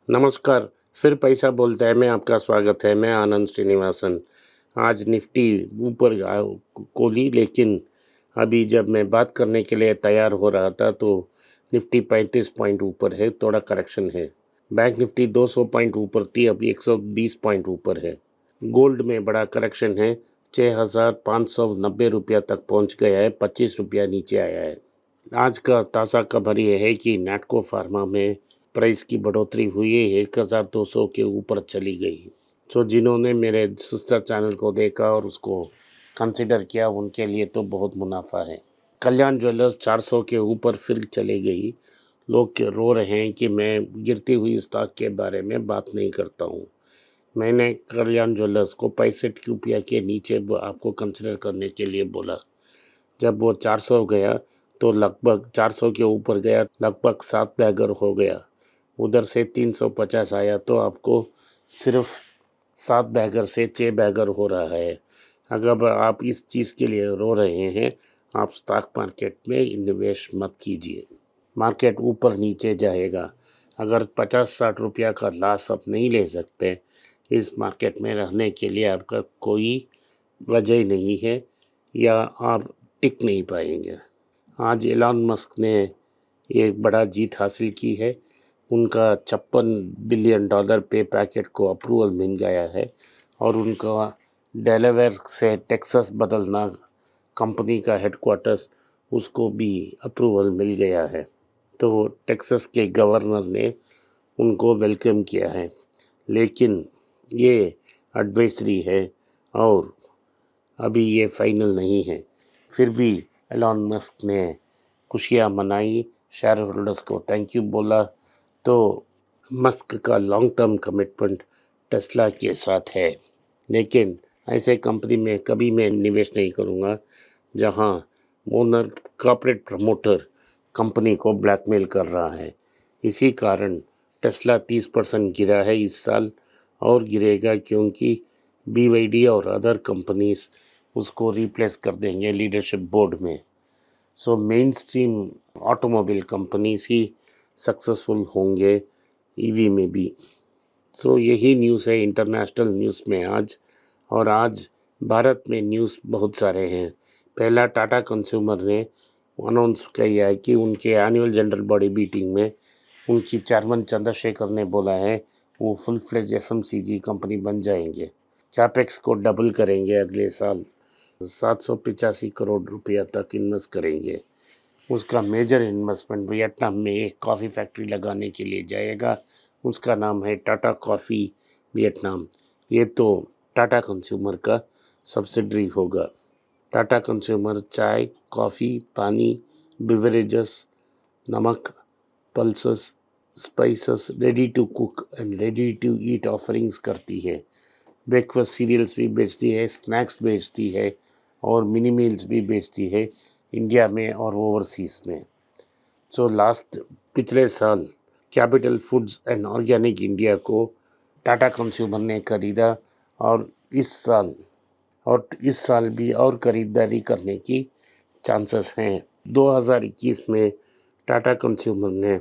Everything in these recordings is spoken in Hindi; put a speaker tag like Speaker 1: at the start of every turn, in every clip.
Speaker 1: नमस्कार, फिर पैसा बोलता है में आपका स्वागत है। मैं आनंद श्रीनिवासन। आज निफ्टी ऊपर खोली, लेकिन अभी जब मैं बात करने के लिए तैयार हो रहा था तो निफ्टी 35 पॉइंट ऊपर है, थोड़ा करेक्शन है। बैंक निफ्टी 200 पॉइंट ऊपर थी, अभी 120 पॉइंट ऊपर है। गोल्ड में बड़ा करेक्शन है, 6,590 रुपया तक पहुंच गया है, 25 रुपया नीचे आया है। आज का ताज़ा खबर यह है कि नैटको फार्मा में प्राइस की बढ़ोतरी हुई है, 1,200 के ऊपर चली गई। तो जिन्होंने मेरे सिस्टर चैनल को देखा और उसको कंसिडर किया, उनके लिए तो बहुत मुनाफा है। कल्याण ज्वेलर्स 400 के ऊपर फिर चली गई। लोग रो रहे हैं कि मैं गिरती हुई स्टॉक के बारे में बात नहीं करता हूँ। मैंने कल्याण ज्वेलर्स को 65 रुपया के नीचे आपको कंसिडर करने के लिए बोला। जब वो 400 गया तो लगभग 400 के ऊपर गया, लगभग 7 बैगर हो गया। उधर से 350 आया तो आपको सिर्फ 7 बैगर से 6 बैगर हो रहा है। अगर आप इस चीज़ के लिए रो रहे हैं, आप स्टॉक मार्केट में निवेश मत कीजिए। मार्केट ऊपर नीचे जाएगा। अगर 50-60 रुपया का लॉस आप नहीं ले सकते, इस मार्केट में रहने के लिए आपका कोई वजह नहीं है, या आप टिक नहीं पाएंगे। आज एलन मस्क ने एक बड़ा जीत हासिल की है। उनका $56 बिलियन पे पैकेट को अप्रूवल मिल गया है और उनका डेलावेयर से टेक्सास बदलना कंपनी का हेडक्वार्टर्स, उसको भी अप्रूवल मिल गया है। तो टेक्सास के गवर्नर ने उनको वेलकम किया है, लेकिन ये एडवाइजरी है और अभी ये फाइनल नहीं है। फिर भी एलन मस्क ने खुशियाँ मनाई, शेयर होल्डर्स को थैंक यू बोला। तो मस्क का लॉन्ग टर्म कमिटमेंट टेस्ला के साथ है, लेकिन ऐसे कंपनी में कभी मैं निवेश नहीं करूँगा जहाँ ओनर कॉर्पोरेट प्रमोटर कंपनी को ब्लैकमेल कर रहा है। इसी कारण टेस्ला 30% गिरा है इस साल, और गिरेगा क्योंकि BYD और अदर कंपनीज उसको रिप्लेस कर देंगे लीडरशिप बोर्ड में। So mainstream automobile companies ही सक्सेसफुल होंगे ईवी में भी। सो यही न्यूज़ है इंटरनेशनल न्यूज़ में आज। और आज भारत में न्यूज़ बहुत सारे हैं। पहला, टाटा कंज्यूमर ने अनाउंस किया है कि उनके एनुअल जनरल बॉडी मीटिंग में उनकी चेयरमैन चंद्रशेखर ने बोला है वो फुल फ्लेज FMCG कंपनी बन जाएंगे। कैपेक्स को डबल करेंगे, अगले साल 785 करोड़ रुपया तक इन्वेस्ट करेंगे। उसका मेजर इन्वेस्टमेंट वियतनाम में एक कॉफ़ी फैक्ट्री लगाने के लिए जाएगा। उसका नाम है टाटा कॉफ़ी वियतनाम। ये तो टाटा कंज्यूमर का सब्सिडरी होगा। टाटा कंज्यूमर चाय, कॉफ़ी, पानी, बिवरेजेस, नमक, pulses, spices, ready to cook and ready to eat offerings करती है। ब्रेकफास्ट सीरियल्स भी बेचती है, स्नैक्स बेचती है और मिनी मील्स भी बेचती है इंडिया में और ओवरसीज़ में। सो पिछले साल capital foods and organic India को टाटा कंज्यूमर ने खरीदा, और इस साल भी और खरीदारी करने की चांसेस हैं। 2021 में टाटा कंज्यूमर ने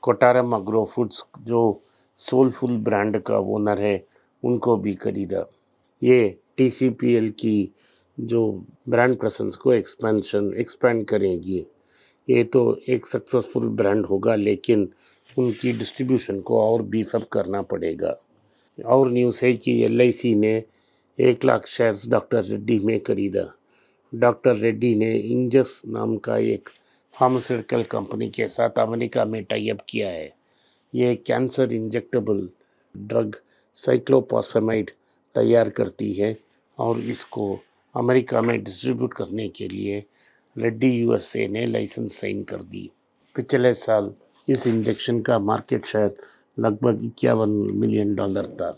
Speaker 1: कोटाराम एग्रो फूड्स, जो सोलफुल ब्रांड का ओनर है, उनको भी खरीदा। ये TCPL की जो ब्रांड प्रेजेंस को एक्सपेंड करेगी। ये तो एक सक्सेसफुल ब्रांड होगा, लेकिन उनकी डिस्ट्रीब्यूशन को और बीफ अप करना पड़ेगा। और न्यूज़ है कि LIC ने 1 लाख शेयर्स डॉक्टर रेड्डी में खरीदा। डॉक्टर रेड्डी ने इंजस नाम का एक फार्मास्यूटिकल कंपनी के साथ अमेरिका में टाई अप किया है। ये कैंसर इंजेक्टेबल ड्रग साइक्लोफॉस्फेमाइड तैयार करती है और इसको अमेरिका में डिस्ट्रीब्यूट करने के लिए रेड्डी USA ने लाइसेंस साइन कर दी। पिछले साल इस इंजेक्शन का मार्केट शेयर लगभग $51 मिलियन था।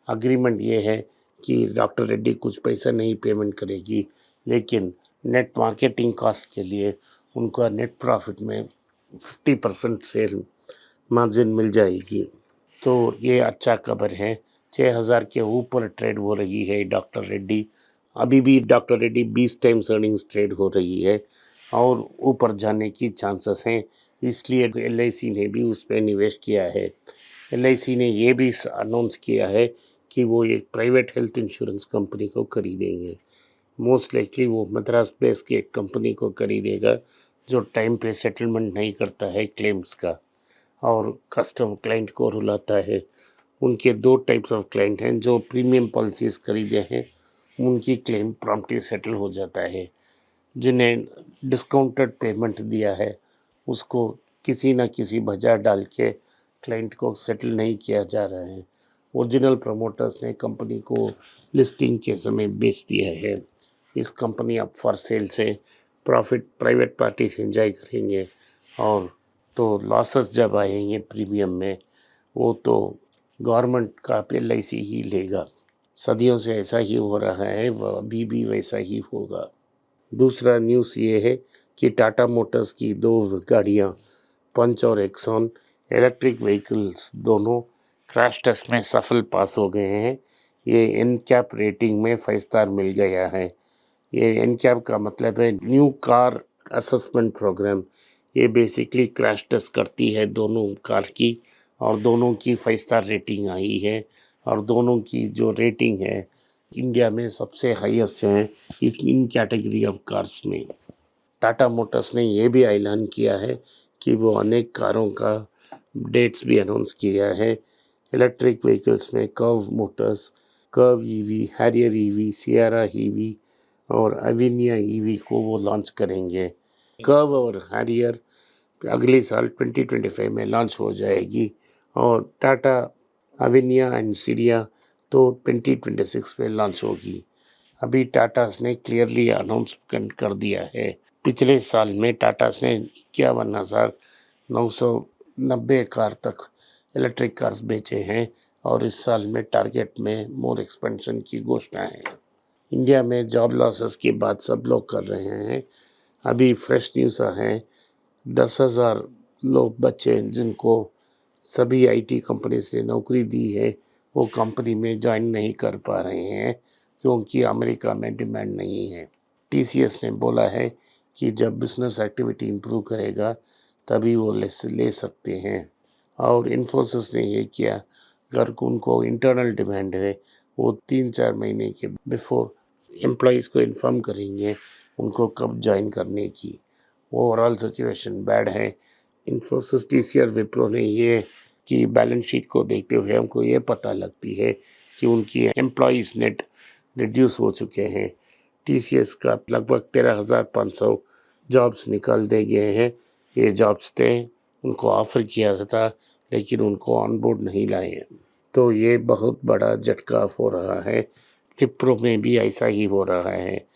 Speaker 1: अग्रीमेंट ये है कि डॉक्टर रेड्डी कुछ पैसा नहीं पेमेंट करेगी, लेकिन नेट मार्केटिंग कॉस्ट के लिए उनका नेट प्रॉफिट में 50% सेल मार्जिन मिल जाएगी। तो ये अच्छा खबर है। 6,000 के ऊपर ट्रेड हो रही है डॉक्टर रेड्डी। अभी भी doctor Reddy 20 times earnings trade हो रही है और ऊपर जाने की चांसेस हैं, इसलिए LIC ने भी उस पर निवेश किया है। LIC ने ये भी अनाउंस किया है कि वो एक प्राइवेट हेल्थ इंश्योरेंस कंपनी को खरीदेंगे। मोस्ट लाइकली वो मद्रास बेस की एक कंपनी को खरीदेगा जो टाइम पे सेटलमेंट नहीं करता है क्लेम्स का और कस्टम क्लाइंट को रुलाता है। उनके दो टाइप्स ऑफ क्लाइंट हैं, जो प्रीमियम पॉलिसीज़ खरीदे हैं उनकी क्लेम प्रॉम्प्टली सेटल हो जाता है। जिन्हें डिस्काउंटेड पेमेंट दिया है उसको किसी न किसी वजह डाल के क्लाइंट को सेटल नहीं किया जा रहा है। ओरिजिनल प्रमोटर्स ने कंपनी को लिस्टिंग के समय बेच दिया है। इस कंपनी अब फॉर सेल से प्रॉफिट प्राइवेट पार्टीज एंजॉय करेंगे और तो लॉसेस जब आएंगे प्रीमियम में वो तो गवर्नमेंट का LIC ही लेगा। सदियों से ऐसा ही हो रहा है, वह अभी भी वैसा ही होगा। दूसरा न्यूज़ ये है कि टाटा मोटर्स की 2 गाड़ियाँ पंच और एक्सॉन इलेक्ट्रिक व्हीकल्स दोनों क्रैश टेस्ट में सफल पास हो गए हैं। ये NCAP रेटिंग में 5 स्टार मिल गया है। ये NCAP का मतलब है न्यू कार असेसमेंट प्रोग्राम। ये बेसिकली क्रैश टेस्ट करती है दोनों कार की और दोनों की 5 स्टार रेटिंग आई है और दोनों की जो रेटिंग है इंडिया में सबसे हाईएस्ट है इन कैटेगरी ऑफ कार्स में। टाटा मोटर्स ने यह भी ऐलान किया है कि वो अनेक कारों का डेट्स भी अनाउंस किया है। इलेक्ट्रिक व्हीकल्स में curve Motors, curve EV, Harrier EV, Sierra EV और अविनिया EV को वो लॉन्च करेंगे। कर्व और हैरियर अगले साल 2025 में लॉन्च हो जाएगी और टाटा अविनिया एंड सिरिया तो 2026 में लॉन्च होगी। अभी टाटास ने क्लियरली अनाउंस कर दिया है। पिछले साल में टाटास ने 51,990 कार तक इलेक्ट्रिक कार्स बेचे हैं और इस साल में टारगेट में मोर एक्सपेंशन की घोषणा है। इंडिया में जॉब लॉसेस की बात सब लोग कर रहे हैं। अभी फ्रेश न्यूज़ है 10,000 लोग बच्चे जिनको सभी IT कंपनी से नौकरी दी है वो कंपनी में ज्वाइन नहीं कर पा रहे हैं क्योंकि अमेरिका में डिमांड नहीं है। TCS ने बोला है कि जब बिजनेस एक्टिविटी इम्प्रूव करेगा तभी वो ले सकते हैं और इन्फोसिस ने ये किया, अगर उनको इंटरनल डिमांड है वो 3-4 महीने के बिफोर एम्प्लॉयज़ को इन्फॉर्म करेंगे उनको कब ज्वाइन करने की। ओवरऑल सिचुएशन बैड है। इन्फोसिस, TCS और विप्रो ने ये कि बैलेंस शीट को देखते हुए हमको ये पता लगती है कि उनकी एम्प्लॉयज़ नेट रिड्यूस हो चुके हैं। TCS का लगभग 13,500 जॉब्स निकाल दे गए हैं। ये जॉब्स थे, उनको ऑफ़र किया था लेकिन उनको ऑन बोर्ड नहीं लाए। तो ये बहुत बड़ा झटका हो रहा है। विप्रो में भी ऐसा ही हो रहा है।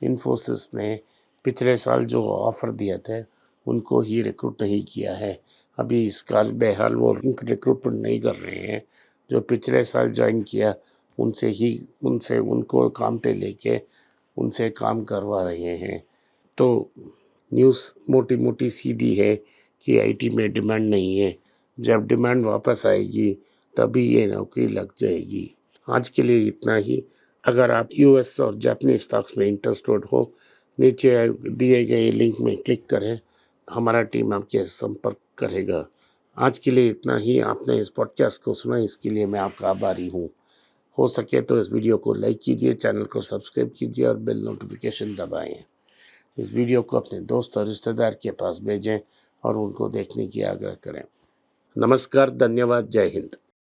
Speaker 1: इन्फोसिस में पिछले साल जो ऑफ़र दिया था उनको ही रिक्रूट नहीं किया है। अभी इस साल बहरहाल वो रिक्रूटमेंट नहीं कर रहे हैं। जो पिछले साल ज्वाइन किया उनसे उनको काम पे लेके उनसे काम करवा रहे हैं। तो न्यूज़ मोटी मोटी सीधी है कि IT में डिमांड नहीं है। जब डिमांड वापस आएगी तभी ये नौकरी लग जाएगी। आज के लिए इतना ही। अगर आप US और जापानी स्टॉक्स में इंटरेस्टेड हो, नीचे दिए गए लिंक में क्लिक करें, हमारा टीम आपके संपर्क करेगा। आज के लिए इतना ही। आपने इस पॉडकास्ट को सुना, इसके लिए मैं आपका आभारी हूँ। हो सके तो इस वीडियो को लाइक कीजिए, चैनल को सब्सक्राइब कीजिए और बेल नोटिफिकेशन दबाएं। इस वीडियो को अपने दोस्त और रिश्तेदार के पास भेजें और उनको देखने की आग्रह करें। नमस्कार, धन्यवाद, जय हिंद।